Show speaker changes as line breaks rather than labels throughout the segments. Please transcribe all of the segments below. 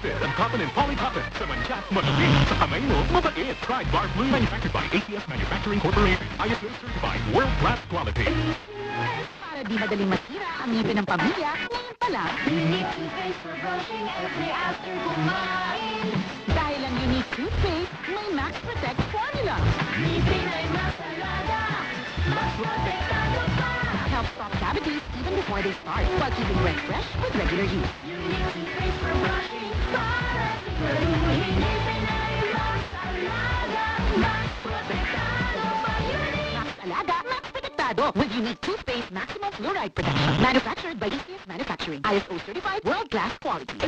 Polyester and cotton and polycotton. Sa mancha, madali. Sa kamay mo, mabait. Pride Bar Blue, manufactured by ACS Manufacturing Corporation. ISO certified, world-class quality.
Para di madaling masira ang ngipin ng pamilya, ngayon pa lang.
Unique toothpaste for brushing every after kumain.
Dahil ang unique toothpaste, may Max Protect formula.
Ngipin ay mas alaga, mas protektado pa.
Helps stop cavities even before they start, while keeping breath fresh with regular use.
Unique toothpaste for brushing, para siguraduhin ngipin ay mas alaga, mas protektado pa.
Max Alaga, Max Protectado with unique toothpaste maximum fluoride protection. Manufactured by ACS Manufacturing. ISO certified, world-class quality.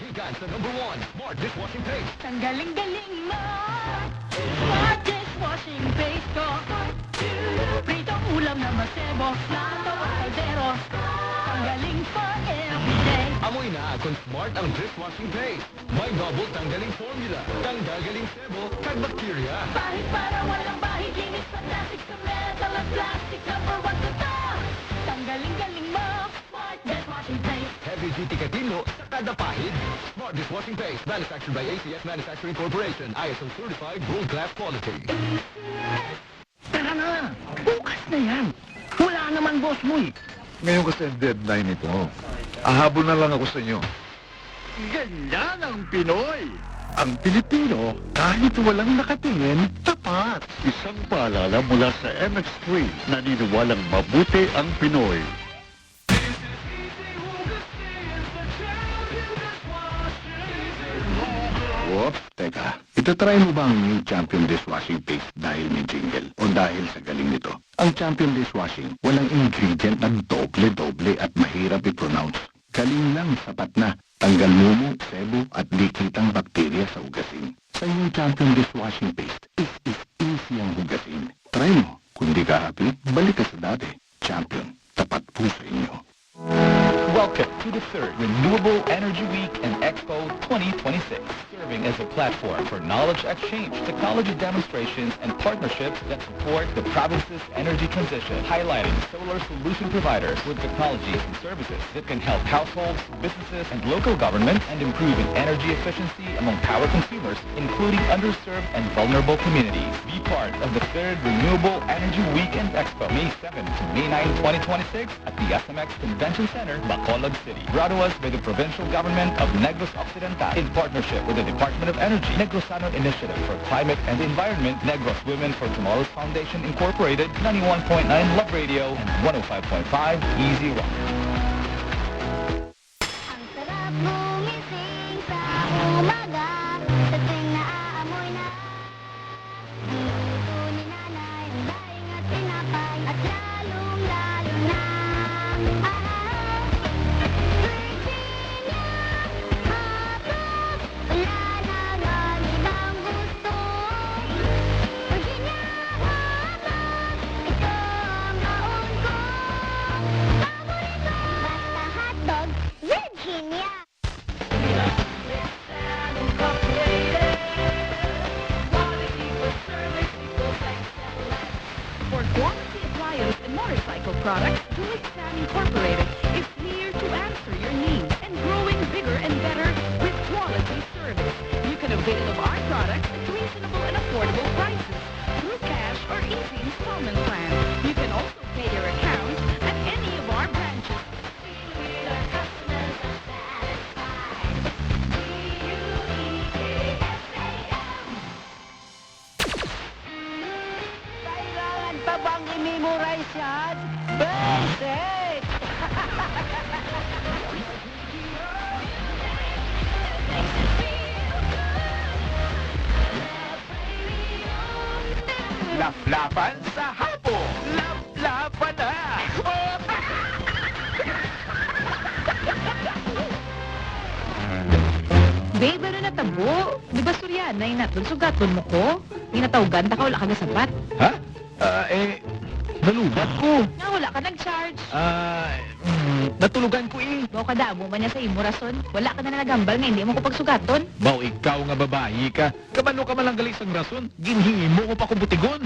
Gigan sa #1, Smart Dishwashing Paste.
Ang galing-galing mo, smart dishwashing paste ko. Pritong ulam na masebo, plato at kaldero. Ang galing for everyday.
Amoy na kung Smart ang dishwashing paste. May double tanggaling formula. Tanggaling sebo, kag bacteria.
Bahid para walang bahid, linis sa plastic sa metal at plastic number 1 to top. Ang galing-galing mo, smart dishwashing paste.
Heavy duty katino sa kada pahid. Smart Dishwashing Paste, manufactured by ACS Manufacturing Corporation. ISO certified, world-class quality.
Tara na! Bukas na yan! Wala naman boss mo eh!
Ngayon kasi ang deadline ito. Ahabol na lang ako sa inyo.
Ganyan ang Pinoy! Ang Pilipino, kahit walang nakatingin, tapat! Isang paalala mula sa MX3, naniniwalang mabuti ang Pinoy. Whoops, teka. Itatry mo ba ang new Champion Dishwashing Paste dahil may jingle? O dahil sa galing nito? Ang Champion Dishwashing, walang ingredient na doble-doble at mahirap i-pronounce. Galing lang, sapat na. Tanggal mumu, sebo at likitang bakterya sa hugasin. Sa new Champion Dishwashing Paste, is easy ang hugasin. Try mo. Kung di ka happy, balik ka sa dati. Champion, tapat po sa inyo.
Welcome to the 3rd Renewable Energy Week and Expo 2026, serving as a platform for knowledge exchange, technology demonstrations, and partnerships that support the province's energy transition, highlighting solar solution providers with technologies and services that can help households, businesses, and local governments and improving energy efficiency among power consumers, including underserved and vulnerable communities. Be part of the 3rd Renewable Energy Week and Expo, May 7 to May 9, 2026 at the SMX Convention Center, Bacolod City. Brought to us by the provincial government of Negros Occidental in partnership with the Department of Energy, Negrosanon Initiative for Climate and Environment, Negros Women for Tomorrow's Foundation Incorporated, 91.9 Love Radio, and 105.5 Easy Rock.
Ang sarap gumising sa umaga, sa tuwing naaamoy na niluto ni nanay, ang daing at tinapay, at lalong-lalo na Virginia hotdog, wala nang ibang gusto. Virginia hotdog, ito ang baon ko. Paborito, basta hotdog, Virginia.
For quality appliance and motorcycle products, Juliet Sam Incorporated is here to answer your needs and growing bigger and better with quality service. You can avail of our products at reasonable and affordable prices through cash or easy installment plans. You can also pay your account at any of our branches.
Kailangan pa bang i-memorize yan? Basic!
Laplapan sa hapon! Laplapan na!
Babe, ano natabo? Di ba Suryana yung natun sugaton mo ko? Inatawgan ta ka, wala ka nasabat.
Ha? Nalubat ko.
Nga, wala ka nag-charge.
Natulugan ko eh.
Bawa ka damo man niya sa imo rason. Wala ka na nagambal nga, hindi mo ko pagsugaton.
Baw, ikaw nga babae ka. Kabalo ka malang galing sang rason. Ginhingi mo ko pa kung butigon.